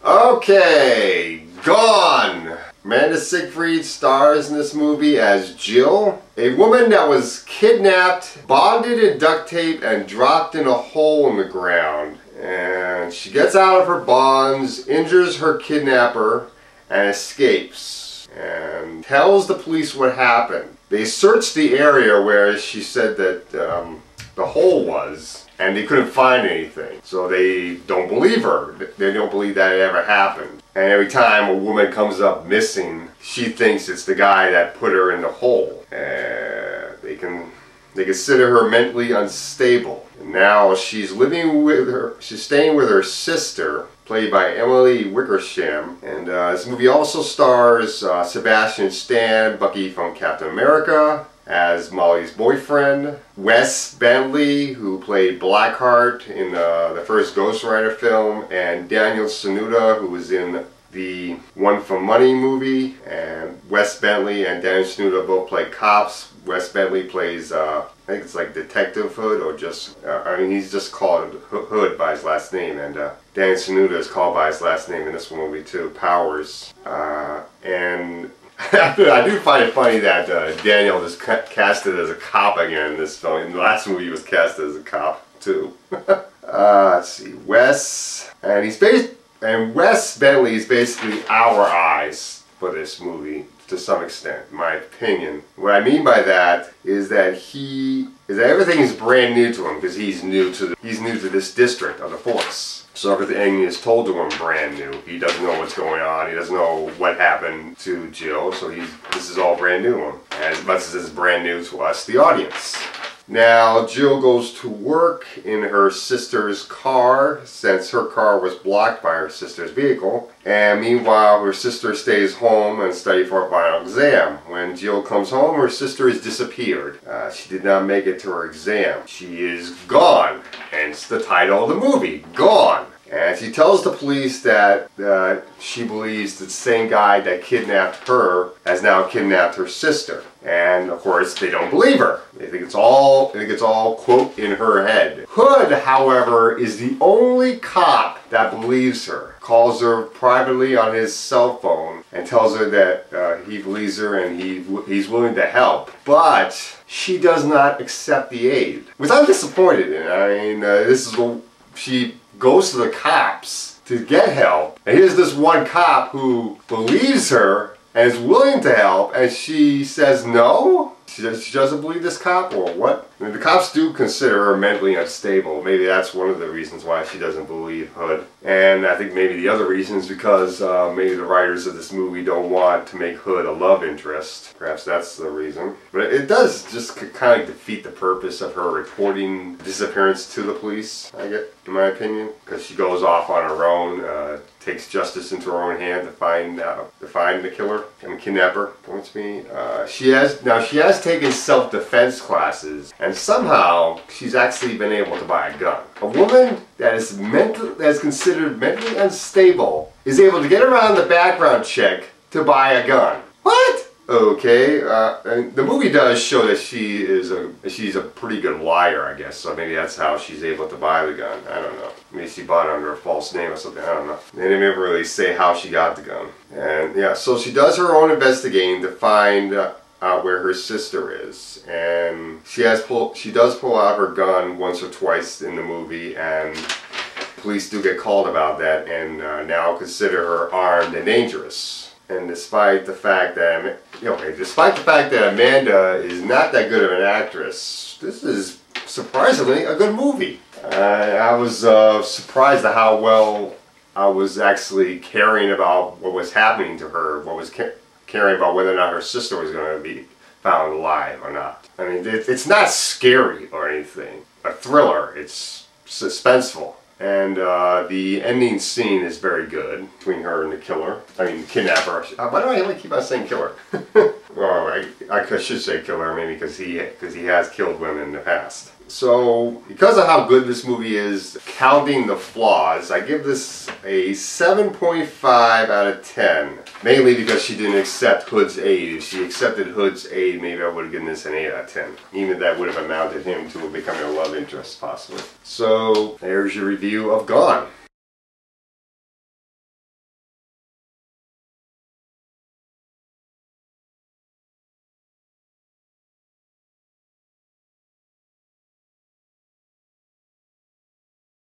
Okay, Gone! Amanda Seyfried stars in this movie as Jill, a woman that was kidnapped, bonded in duct tape, and dropped in a hole in the ground. And she gets out of her bonds, injures her kidnapper, and escapes. And tells the police what happened. They searched the area where she said that the hole was, and they couldn't find anything. So they don't believe her. They don't believe that it ever happened. And every time a woman comes up missing, she thinks it's the guy that put her in the hole. They consider her mentally unstable. And now she's staying with her sister, played by Emily Wickersham. And this movie also stars Sebastian Stan, Bucky from Captain America, as Molly's boyfriend, Wes Bentley, who played Blackheart in the first Ghost Rider film, and Daniel Sanuda, who was in the One for Money movie. And Wes Bentley and Daniel Sanuda both play cops. Wes Bentley plays, I think it's like Detective Hood, or just, I mean, he's just called Hood by his last name, and Daniel Sanuda is called by his last name in this movie too, Powers. And I do find it funny that Daniel is casted as a cop again in this film. In the last movie he was casted as a cop too. Let's see, Wes Bentley is basically our eyes for this movie to some extent, in my opinion. What I mean by that is that everything is brand new to him, because he's new to this district of the force. So everything is told to him brand new. He doesn't know what's going on. He doesn't know what happened to Jill. So this is all brand new to him, as much as it's brand new to us, the audience. Now Jill goes to work in her sister's car, since her car was blocked by her sister's vehicle. And meanwhile, her sister stays home and studies for a final exam. When Jill comes home, her sister has disappeared. She did not make it to her exam. She is gone. Hence the title of the movie, Gone. And she tells the police that she believes the same guy that kidnapped her has now kidnapped her sister. And of course, they don't believe her. They think it's all quote in her head. Hood, however, is the only cop that believes her. Calls her privately on his cell phone and tells her that he believes her and he's willing to help. But she does not accept the aid, which I'm disappointed in. I mean, she goes to the cops to get help, and here's this one cop who believes her and is willing to help, and she says no? She doesn't believe this cop, or what? I mean, the cops do consider her mentally unstable. Maybe that's one of the reasons why she doesn't believe Hood. And I think maybe the other reason is because maybe the writers of this movie don't want to make Hood a love interest. Perhaps that's the reason. But it does just kind of defeat the purpose of her reporting disappearance to the police, I get, in my opinion. Because she goes off on her own, takes justice into her own hand to find the killer and the kidnapper. She has taken self-defense classes, and somehow she's actually been able to buy a gun. A woman that is considered mentally unstable is able to get around the background check to buy a gun. What? Okay, and the movie does show that she's a pretty good liar, I guess, so maybe that's how she's able to buy the gun. I don't know. Maybe she bought it under a false name or something, I don't know. They didn't ever really say how she got the gun. And yeah, so she does her own investigating to find out where her sister is. And she does pull out her gun once or twice in the that, and police do get called about that, and now consider her armed and dangerous. And despite the fact that, Amanda is not that good of an actress, this is surprisingly a good movie. I was surprised at how well I was actually caring about what was happening to her, caring about whether or not her sister was going to be found alive or not. I mean, it's not scary or anything. A thriller. It's suspenseful. And the ending scene is very good between her and the killer. I mean, kidnapper. Why do I only keep on saying killer? Well, I should say killer, maybe because he has killed women in the past. So, because of how good this movie is, counting the flaws, I give this a 7.5 out of 10. Mainly because she didn't accept Hood's aid. If she accepted Hood's aid, maybe I would have given this an 8 out of 10. Even that would have amounted him to becoming a love interest, possibly. So, there's your review of Gone.